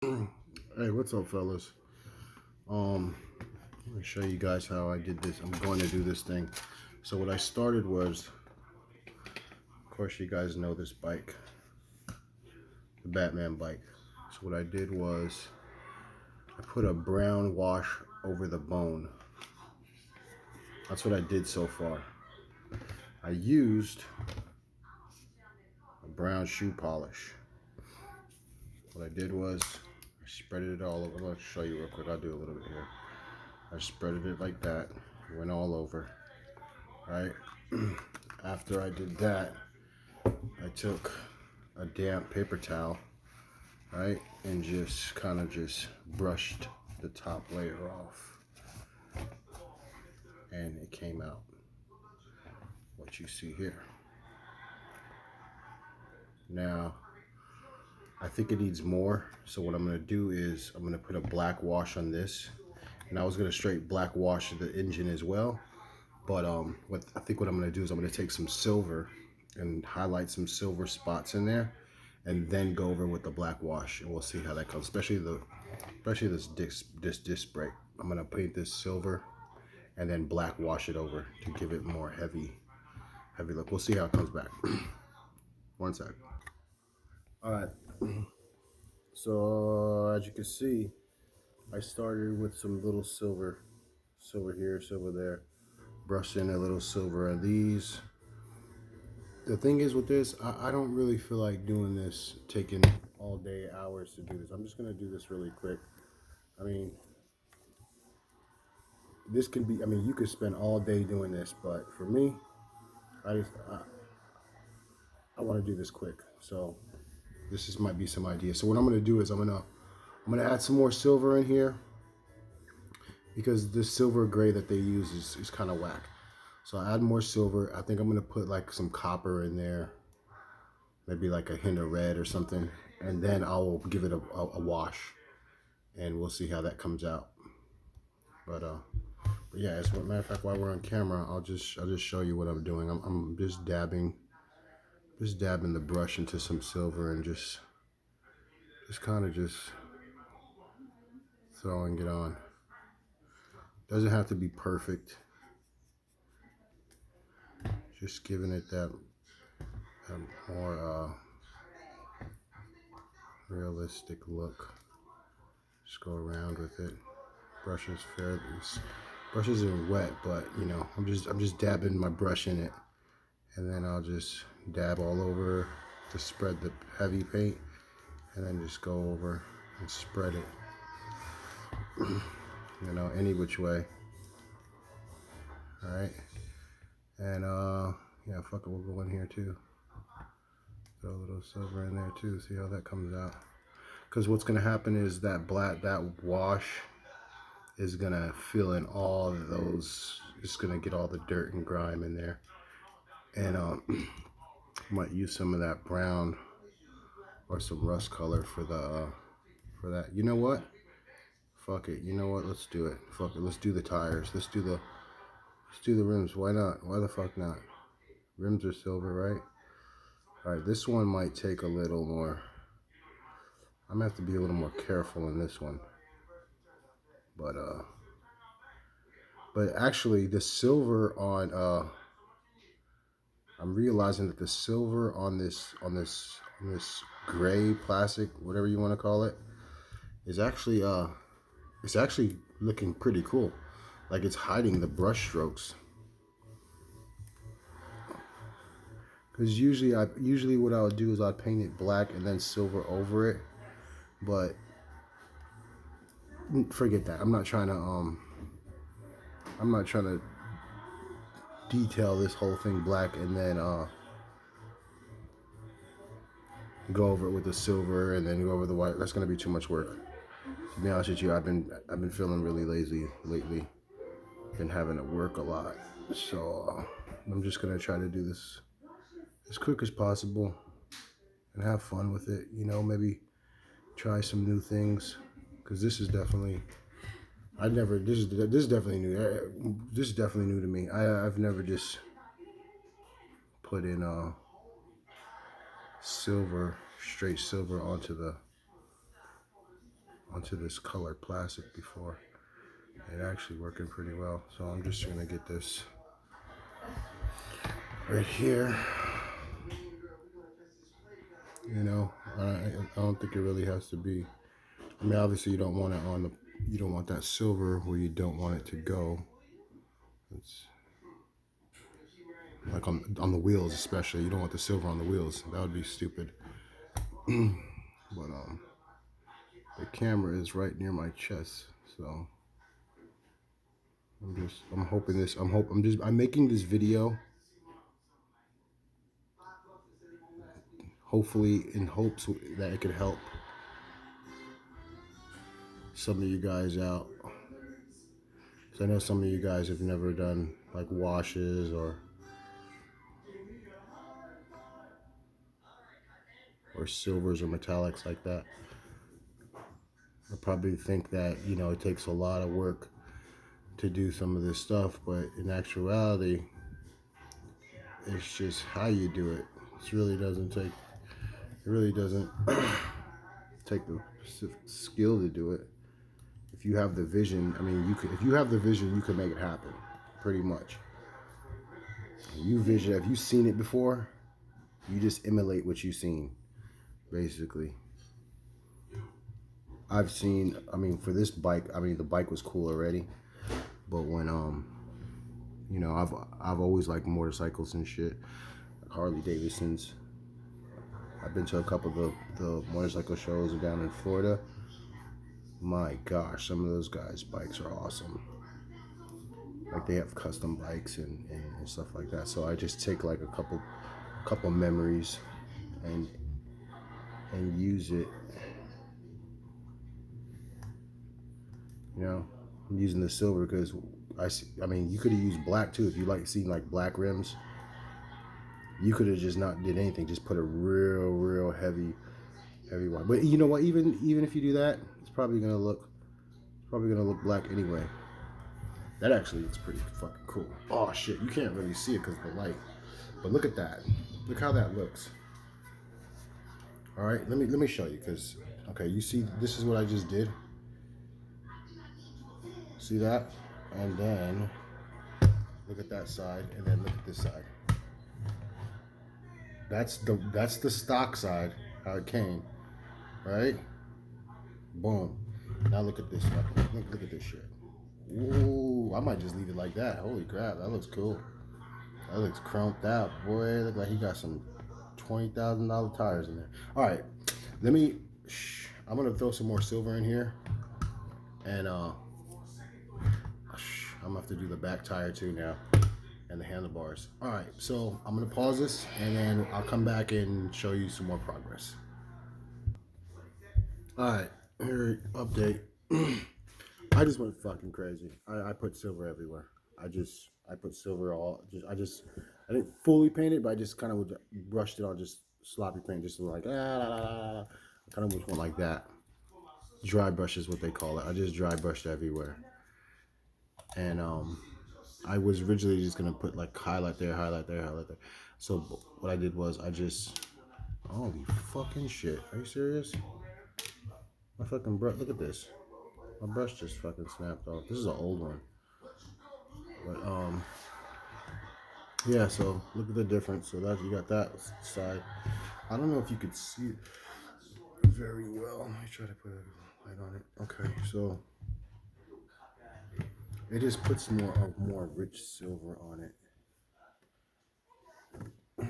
Hey, what's up, fellas? Let me show you guys how I did this. I'm going to do this thing. So what I started was, of course, you guys know this bike, the Batman bike. So what I did was I put a brown wash over the bone. That's what I did so far. I used a brown shoe polish. What I did was I spread it all over. I'm going to show you real quick. I'll do a little bit here. I spreaded it like that. Went all over. Right? After I did that, I took a damp paper towel, right, and just kind of just brushed the top layer off, and it came out what you see here. Now, I think it needs more, so what I'm gonna do is I'm gonna put a black wash on this, and I was gonna straight black wash the engine as well, but what I'm gonna do is I'm gonna take some silver and highlight some silver spots in there, and then go over with the black wash, and we'll see how that comes. Especially this disc brake. I'm gonna paint this silver and then black wash it over to give it more heavy look. We'll see how it comes back. One sec. All right. So as you can see, I started with some little silver here, silver there. Brushed in a little silver on these. The thing is with this, I don't really feel like doing this, taking all day, hours to do this. I'm just gonna do this really quick. I mean, this can be, I mean, you could spend all day doing this, but for me, I want to do this quick. So might be some ideas. So what I'm gonna do is I'm gonna add some more silver in here because the silver gray that they use is kind of whack. So I add more silver. I think I'm gonna put like some copper in there, maybe like a hint of red or something, and then I'll give it a wash, and we'll see how that comes out. But yeah, as a matter of fact, while we're on camera, I'll just show you what I'm doing. I'm just dabbing the brush into some silver and just kind of just throwing it on. Doesn't have to be perfect. Just giving it that more realistic look. Just go around with it. Brushes fairly. Brushes are wet, but you know, I'm just dabbing my brush in it, and then I'll just dab all over to spread the heavy paint, and then just go over and spread it. You know, any which way. All right, and yeah, fuck it, we'll go in here too. Throw a little silver in there too. See how that comes out. Because what's gonna happen is that wash is gonna fill in all of those. It's gonna get all the dirt and grime in there, and might use some of that brown or some rust color for that. You know what? Fuck it. You know what? Let's do it. Fuck it. Let's do the tires. Let's do the rims. Why not? Why the fuck not? Rims are silver, right? All right. This one might take a little more. I'm gonna have to be a little more careful in this one. But actually the silver on I'm realizing that the silver on this gray plastic, whatever you want to call it, is actually it's actually looking pretty cool. Like it's hiding the brush strokes. Because usually what I would do is I'd paint it black and then silver over it. But forget that. I'm not trying to detail this whole thing black and then go over it with the silver and then go over the white. That's gonna be too much work. To be honest with you, I've been feeling really lazy lately. Been having to work a lot, so I'm just gonna try to do this as quick as possible and have fun with it. You know, maybe try some new things because this is definitely this is definitely new. This is definitely new to me. I've never just put in silver, straight silver onto onto this colored plastic before. It actually working pretty well. So I'm just gonna get this right here. You know, I don't think it really has to be. I mean, obviously you don't want it on the, you don't want that silver where you don't want it to go. It's like on the wheels, especially. You don't want the silver on the wheels. That would be stupid. But the camera is right near my chest, so I'm making this video hopefully in hopes that it could help some of you guys out. So I know some of you guys have never done like washes or silvers or metallics like that. I probably think that, you know, it takes a lot of work to do some of this stuff, but in actuality, it's just how you do it. It really doesn't take the skill to do it. If you have the vision, I mean, if you have the vision, you can make it happen, pretty much. If you've seen it before, you just emulate what you've seen, basically. I mean, for this bike, I mean, the bike was cool already, but when, you know, I've always liked motorcycles and shit, like Harley Davidsons. I've been to a couple of the motorcycle shows down in Florida. My gosh, some of those guys' bikes are awesome. Like they have custom bikes and stuff like that. So I just take like a couple memories and use it. You know, I'm using the silver because I mean, you could have used black too if you like seeing like black rims. You could have just not did anything, just put a real heavy one. But you know what? Even if you do that, it's probably gonna look black anyway. That actually looks pretty fucking cool. Oh shit, you can't really see it because of the light. But look at that. Look how that looks. All right, let me show you because okay, you see, this is what I just did. See that? And then look at that side, and then look at this side. That's the stock side, how it came, right? Boom. Now look at this. Look at this shit. Ooh, I might just leave it like that. Holy crap, that looks cool. That looks crumped out, boy. Look like he got some $20,000 tires in there. All right, I'm gonna throw some more silver in here, and I'm gonna have to do the back tire too now, and the handlebars. All right, so I'm gonna pause this, and then I'll come back and show you some more progress. All right, here, update. I just went fucking crazy. I put silver everywhere. I put silver I didn't fully paint it, but I just kind of brushed it on, just sloppy paint, just like I kind of went like that. Dry brush is what they call it. I just dry brushed everywhere. And I was originally just gonna put like highlight there. So what I did was holy fucking shit. Are you serious? My fucking brush, look at this. My brush just fucking snapped off. This is an old one. But yeah, so look at the difference. So that you got that side. I don't know if you could see it very well. Let me try to put a light on it. Okay, so it just puts more rich silver on it.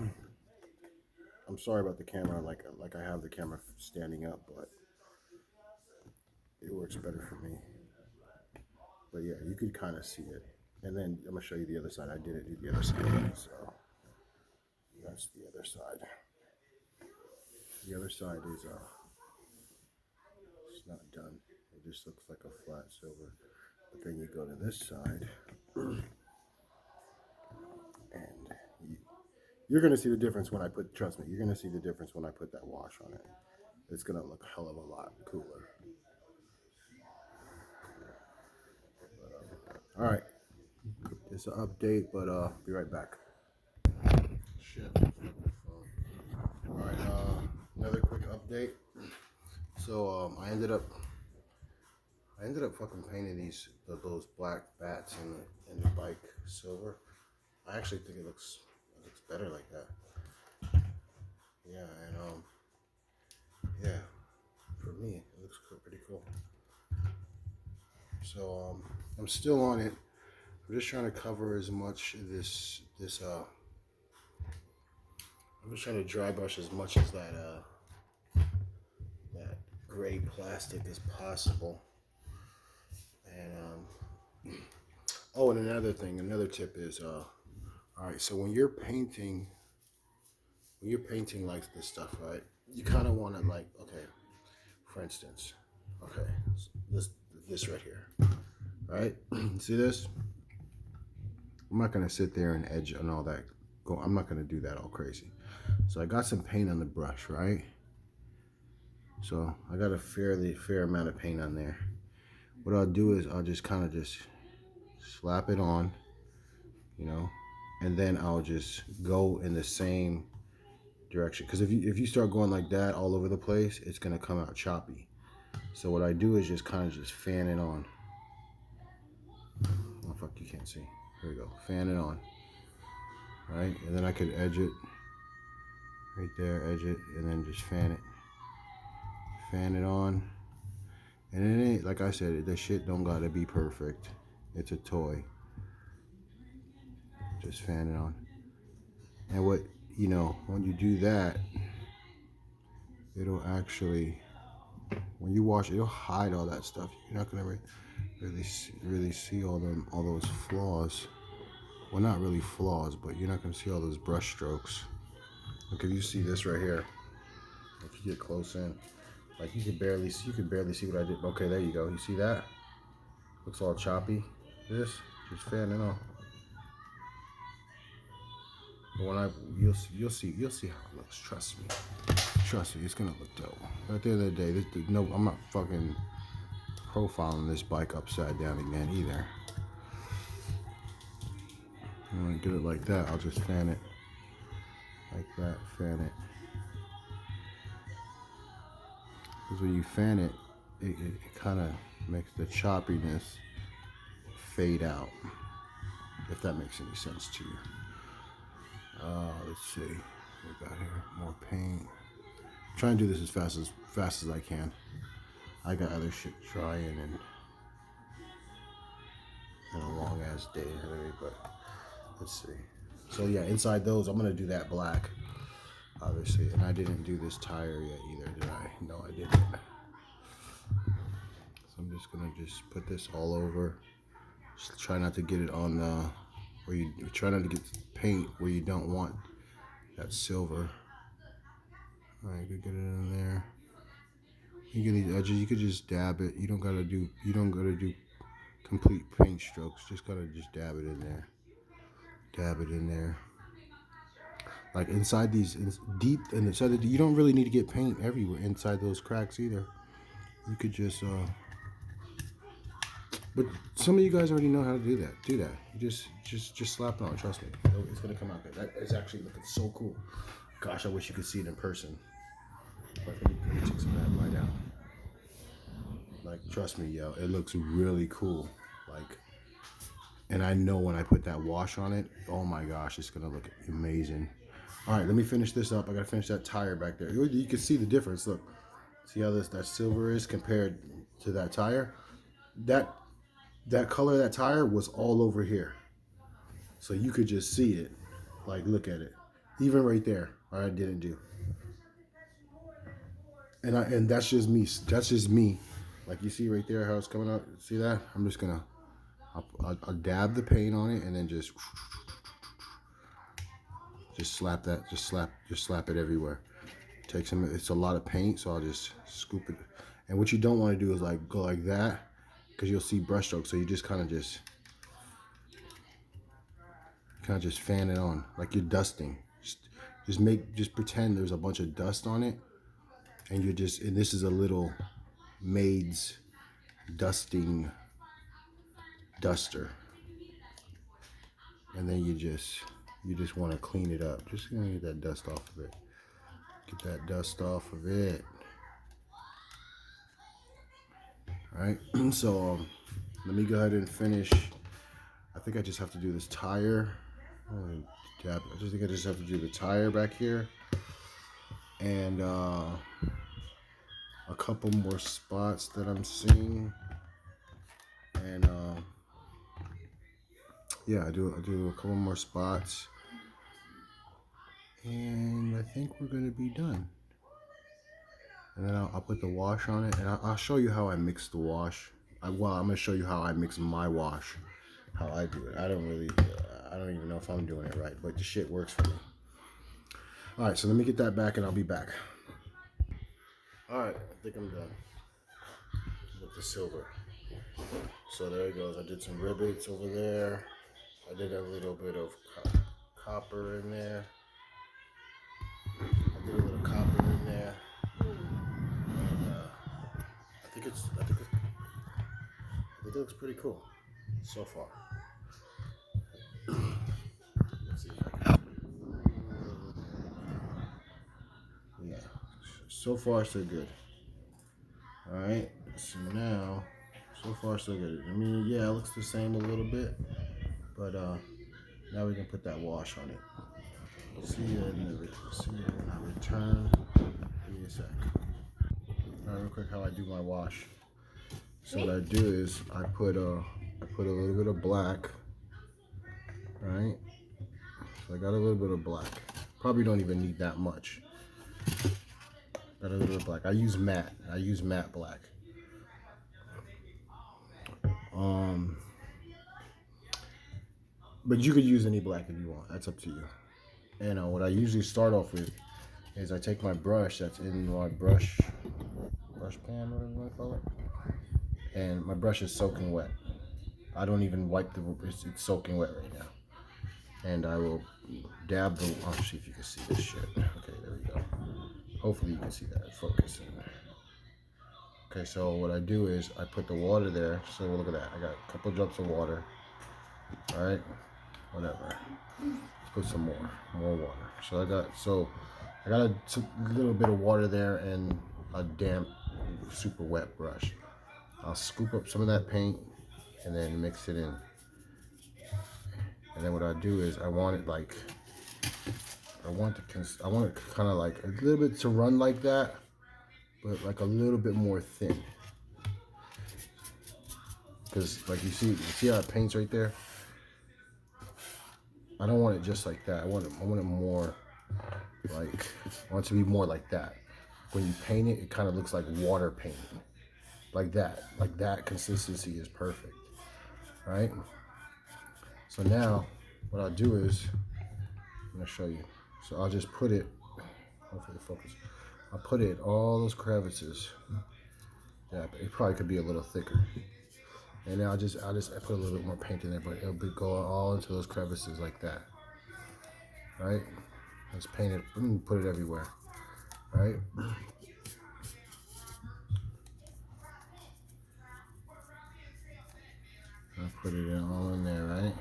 I'm sorry about the camera, like I have the camera standing up, but it works better for me. But yeah, you could kind of see it. And then I'm gonna show you the other side. I didn't do the other side, so that's the other side. The other side is it's not done. It just looks like a flat silver. But then you go to this side, and you're gonna see the difference when I put. Trust me, you're gonna see the difference when I put that wash on it. It's gonna look a hell of a lot cooler. All right, it's an update, but be right back. Shit. All right, another quick update. So I ended up I ended up fucking painting those black bats in the bike silver. I actually think it looks better like that. Yeah, and yeah, for me it looks pretty cool. So I'm still on it. I'm just trying to cover as much of this. I'm just trying to dry brush as much as that gray plastic as possible. And oh, and another tip is all right. So when you're painting like this stuff, right? You kind of want to like, okay, for instance, okay, this right here, right? See this? I'm not gonna sit there and edge and all that. I'm not gonna do that all crazy. So I got some paint on the brush, right? So I got a fair amount of paint on there. What I'll do is I'll just kind of just slap it on, you know, and then I'll just go in the same direction. Because if you start going like that all over the place, it's gonna come out choppy. So what I do is just kind of just fan it on. Oh fuck, you can't see. Here we go. Fan it on. Right? And then I could edge it. Right there, edge it, and then just fan it. Fan it on. And it ain't, like I said, the shit don't gotta be perfect. It's a toy. Just fan it on. And what, you know, when you do that, it'll actually, when you wash, it'll hide all that stuff. You're not gonna really see all those flaws. Well, not really flaws, but you're not gonna see all those brush strokes. Like if you see this right here, if you get close in, like you can barely see what I did. Okay, there you go. You see that? Looks all choppy. This, just fan it on. But when you'll see how it looks. Trust me, it's gonna look dope. But at the end of the day, no, I'm not fucking profiling this bike upside down again either. When I do it like that, I'll just fan it like that. Fan it. Because when you fan it, it kind of makes the choppiness fade out. If that makes any sense to you. Let's see. We got here more paint. I'm trying to do this as fast as I can. I got other shit trying and a long ass day today, but let's see. So yeah, inside those, I'm gonna do that black, obviously. And I didn't do this tire yet either, did I? No, I didn't. So I'm just gonna put this all over. Just try not to get it on where you try not to get paint where you don't want that silver. All right, good, get it in there. You get these edges, you could just dab it. You don't gotta do complete paint strokes. Just gotta just dab it in there. Dab it in there. Like inside these, deep inside, you don't really need to get paint everywhere inside those cracks either. You could just, but some of you guys already know how to do that. Do that. You just slap it on. Trust me, it's gonna come out good. That is actually looking so cool. Gosh, I wish you could see it in person. But let me take some of that right out. Like, trust me, yo, it looks really cool. Like, and I know when I put that wash on it, oh my gosh, it's gonna look amazing. All right, let me finish this up. I gotta finish that tire back there. You can see the difference. Look, see how that silver is compared to that tire? That color of that tire was all over here. So you could just see it. Like, look at it. Even right there, I didn't do. And that's just me. That's just me. Like you see right there how it's coming out. See that? I'm just gonna, I'll dab the paint on it and then just slap that. Just slap it everywhere. It's a lot of paint, so I'll just scoop it. And what you don't want to do is like go like that, because you'll see brush strokes. So you just kind of just fan it on like you're dusting. Just pretend there's a bunch of dust on it, and and this is a little maid's dusting duster, and then you just want to clean it up. Just gonna get that dust off of it. Get that dust off of it. All right, so let me go ahead and finish. I think I just have to do this tire. I just think I just have to do the tire back here, and a couple more spots that I'm seeing, and yeah, I do a couple more spots, and I think we're gonna be done. And then I'll put the wash on it, and I'll show you how I mix the wash. Well, I'm gonna show you how I mix my wash, how I do it. I don't even know if I'm doing it right, but the shit works for me. All right, so let me get that back, and I'll be back. All right, I think I'm done with the silver. So there it goes. I did some rivets over there. I did a little bit of copper in there. I did a little copper in there. And, I think it looks pretty cool so far. Let's see if I can. Yeah, so far so good. All right, so now, so far so good. I mean, yeah, it looks the same a little bit, but now we can put that wash on it. See you when I return. Give me a sec. All right, real quick, how I do my wash. So what I do is I put a little bit of black, right? So I got a little bit of black. Probably don't even need that much. Got a little bit of black. I use matte. Black. But you could use any black if you want. That's up to you. And what I usually start off with is I take my brush that's in my brush pan, whatever you want to call it, and my brush is soaking wet. I don't even wipe it's soaking wet right now. And I will dab the, I'll see if you can see this shit. Okay, there we go. Hopefully you can see that, focusing. Okay, so what I do is I put the water there. So look at that, I got a couple drops of water. All right, whatever. Let's put some more water. So I got a little bit of water there and a damp, super wet brush. I'll scoop up some of that paint and then mix it in. And then what I do is I want it kind of like a little bit to run like that, but like a little bit more thin. Because like you see how it paints right there? I don't want it just like that. I want it more like, I want it to be more like that. When you paint it, it kind of looks like water paint. Like that. Like that consistency is perfect. Right? So now what I'll do is, I'm gonna show you. So I'll just put it, hopefully focus. I'll put it in all those crevices. Yeah, it probably could be a little thicker. And then I put a little bit more paint in there, but it'll be going all into those crevices like that. Right? Let's paint it, put it everywhere. Right? I'll put it all in there, right?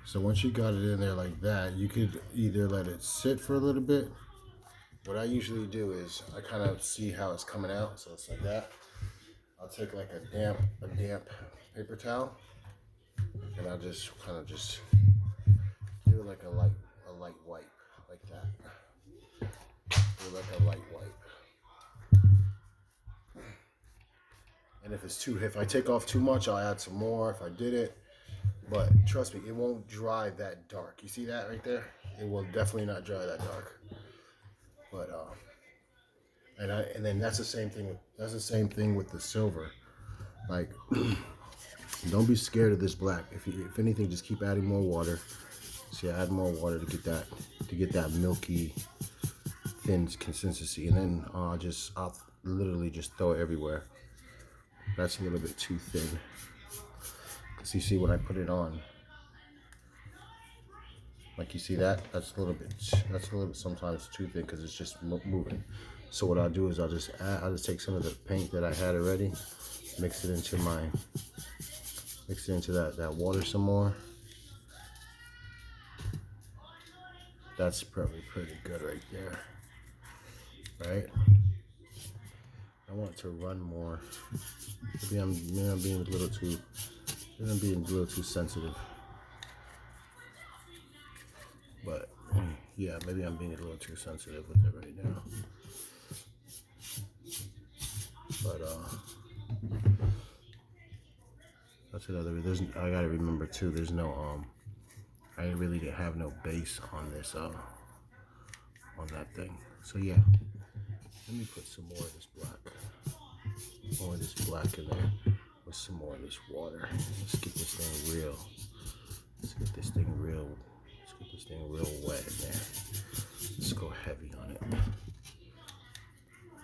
So once you got it in there like that, you could either let it sit for a little bit. What I usually do is I kind of see how it's coming out, so it's like that. I'll take like a damp paper towel, and I'll just kind of just give it like a light wipe, like that. Do like a light wipe. And if I take off too much, I'll add some more if I did it. But trust me, it won't dry that dark. You see that right there? It will definitely not dry that dark. But and then that's the same thing with the silver. Like, don't be scared of this black. If anything, just keep adding more water. See, I add more water to get that milky, thin consistency, and then I'll literally just throw it everywhere. That's a little bit too thin. Cause you see when I put it on, like you see that, that's a little bit sometimes too thin because it's just moving. So what I'll do is I'll just take some of the paint that I had already, mix it into that water some more. That's probably pretty good right there, right? I want it to run more. maybe I'm being a little too, maybe I'm being a little too sensitive. But yeah, maybe I'm being a little too sensitive with it right now. But that's another. I gotta remember too. There's no I really didn't have no base on this on that thing. So yeah, let me put some more of this black in there with some more of this water. Let's get this thing real. Let's get this thing real wet in there. Let's go heavy on it.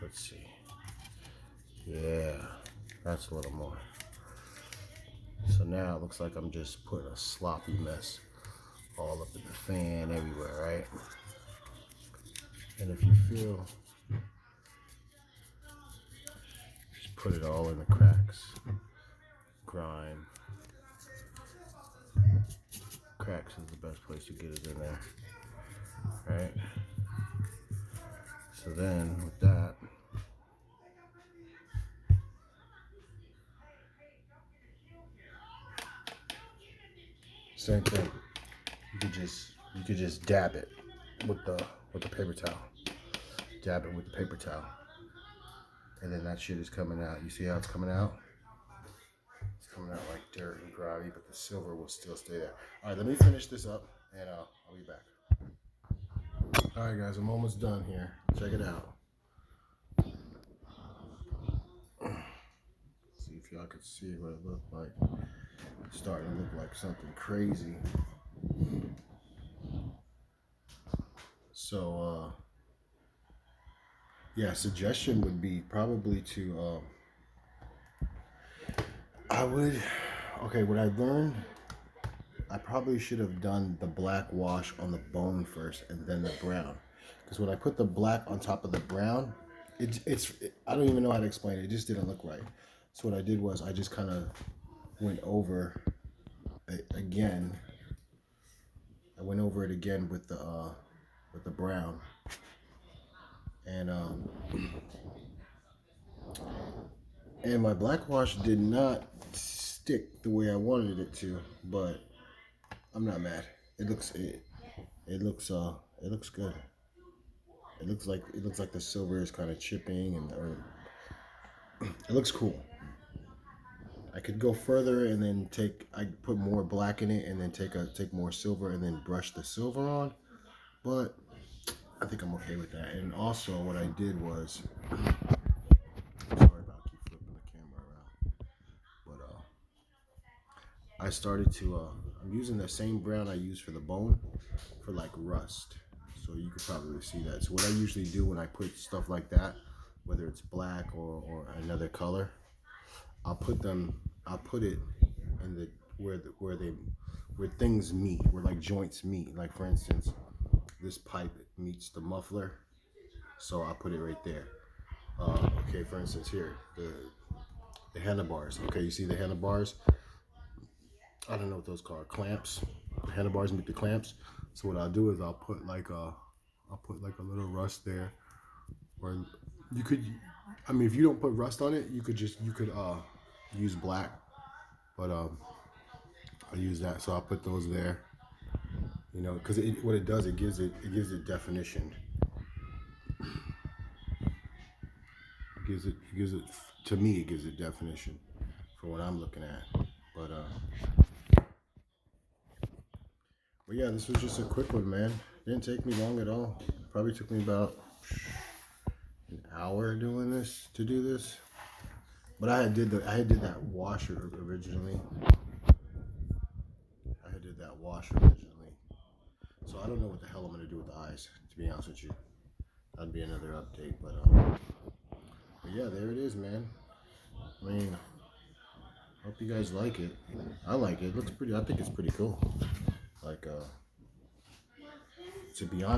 Let's see. Yeah, that's a little more. So now it looks like I'm just putting a sloppy mess all up in the fan everywhere, right? And if you feel, just put it all in the cracks. Grime. Cracks is the best place to get it in there, right? So then with that, same thing. You could just dab it with the paper towel. Dab it with the paper towel. And then that shit is coming out. You see how it's coming out? It's coming out like dirt and grimy, but the silver will still stay there. All right, let me finish this up, and I'll be back. All right, guys, I'm almost done here. Check it out. See if y'all can see what it looked like. It's starting to look like something crazy. So, yeah, suggestion would be probably to, what I learned, I probably should have done the black wash on the bone first and then the brown. Because when I put the black on top of the brown, I don't even know how to explain it. It just didn't look right. So what I did was I just kind of went over it again. I went over it again with the brown. And my black wash did not stick the way I wanted it to, but I'm not mad. It looks good. It looks like the silver is kind of chipping it looks cool. I could go further and then I put more black in it and then take more silver and then brush the silver on, but I think I'm okay with that. And also what I did was, sorry about keep flipping the camera around, but I started to I'm using the same brown I use for the bone for like rust, so you could probably see that. So what I usually do when I put stuff like that, whether it's black or another color, I'll put it in where things meet, where like joints meet. Like for instance, this pipe meets the muffler, so I'll put it right there. Okay, for instance here, the handlebars. Okay, you see the handlebars? I don't know what those called, clamps. The handlebars meet the clamps. So what I'll do is I'll put like a little rust there, or you could, I mean, if you don't put rust on it, you could use black, but I'll use that. So I'll put those there, you know, because what it does, it gives it definition. It gives it to me, it gives it definition for what I'm looking at. But yeah, this was just a quick one, man. Didn't take me long at all. Probably took me about an hour to do this. But I did that washer originally. So I don't know what the hell I'm gonna do with the eyes, to be honest with you. That'd be another update, but yeah, there it is, man. I mean, hope you guys like it. I like it. It looks pretty. I think it's pretty cool. Like, I'm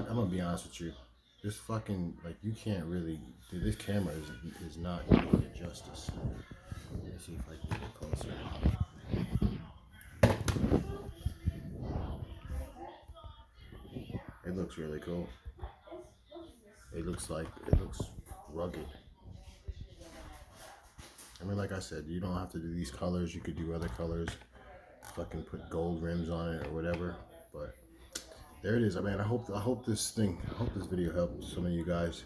gonna be honest with you. This fucking, like, you can't really. Dude, this camera is not doing it justice. Let me see if I can get it closer. It looks really cool. It looks rugged. I mean, like I said, you don't have to do these colors. You could do other colors. Fucking put gold rims on it or whatever. But there it is. I mean, I hope this video helps some of you guys.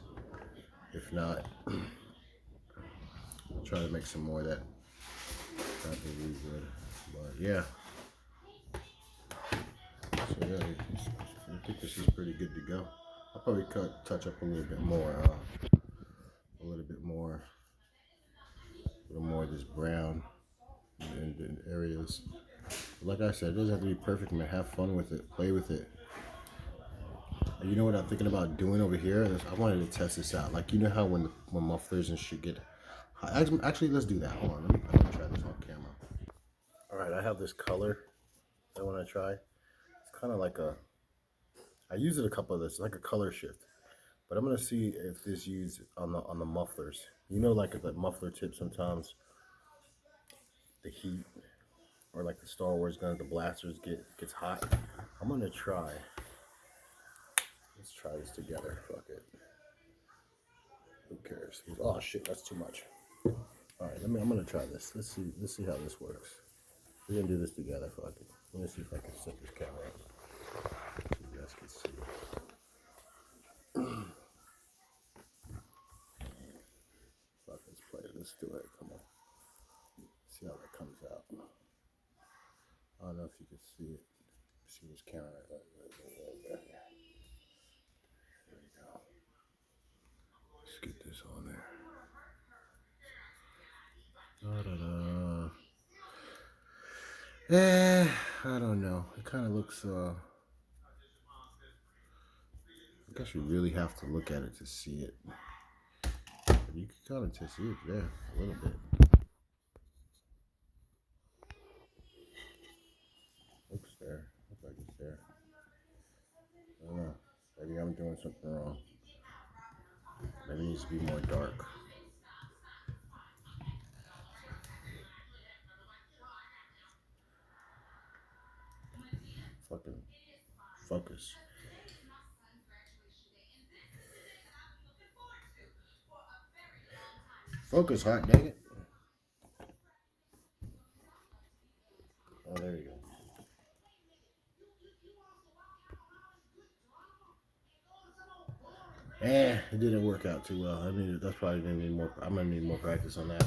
If not, I'll try to make some more of that. That would be good. But yeah. So yeah, I think this is pretty good to go. I'll probably touch up a little bit more. A little more of this brown in areas. Like I said, it doesn't have to be perfect, man. Have fun with it. Play with it. And you know what I'm thinking about doing over here? I wanted to test this out. Like, you know how when mufflers and shit get hot. Actually, let's do that. Hold on. Let me try this on camera. All right, I have this color I want to try. It's kind of like I use it a couple of this, like a color shift. But I'm gonna see if this used on the mufflers. You know, like at the muffler tip, sometimes the heat or like the Star Wars guns, the blasters gets hot. I'm gonna try. Let's try this together. Fuck it. Who cares? Oh shit, that's too much. All right, I'm gonna try this. Let's see how this works. We're gonna do this together. Fuck it. Let me see if I can set this camera up so you guys can see it. Fuck, let's play it. Let's do it. Come on. See how that comes out. I don't know if you can see it. See this camera right there. There you go. Let's get this on there. I don't know. It kind of looks. I guess you really have to look at it to see it. But you can kind of see it there a little bit. Looks there. Looks like it's there. I don't know. Maybe I'm doing something wrong. Maybe it needs to be more dark. Fucking focus. Focus, hot dang it. Oh, there you go. It didn't work out too well. I mean, that's probably gonna need more. I'm gonna need more practice on that.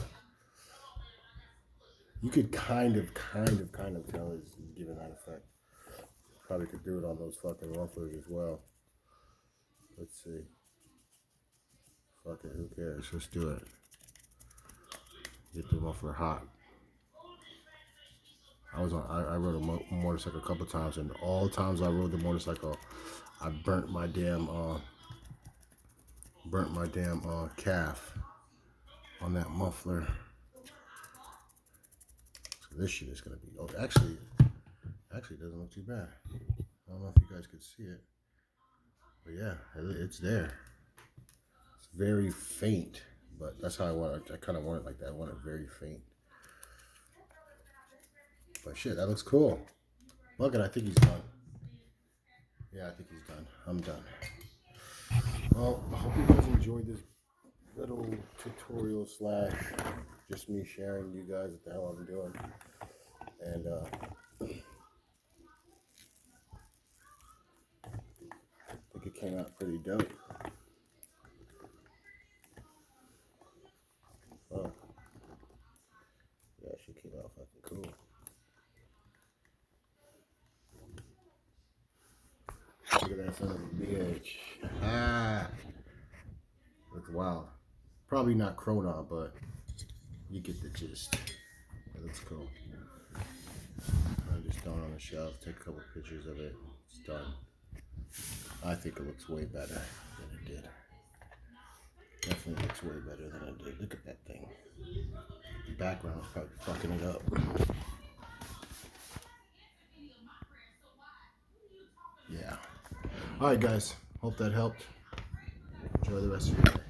You could kind of tell it's giving that effect. Probably could do it on those fucking mufflers as well. Let's see. Fuck it, who cares? Let's do it. Get the muffler hot. I rode a motorcycle a couple times, and all times I rode the motorcycle, I burnt my damn calf on that muffler. So this shit is gonna be. Oh, actually, it doesn't look too bad. I don't know if you guys could see it, but yeah, it's there. It's very faint, but that's how I want it. I kind of want it like that. I want it very faint. But shit, that looks cool. Look at, I think he's done. Yeah, I think he's done. I'm done. Well, I hope you guys enjoyed this little tutorial / just me sharing you guys what the hell I'm doing. And I think it came out pretty dope. Oh. Yeah, she came out fucking cool. Look at that son of a bitch. Ah. Looks wild. Probably not Chronon, but you get the gist. It looks cool. I just throw it on the shelf, take a couple pictures of it. It's done. I think it looks way better than it did. Definitely looks way better than it did. Look at that thing. The background's probably fucking it up. Yeah. Alright guys, hope that helped. Enjoy the rest of your day.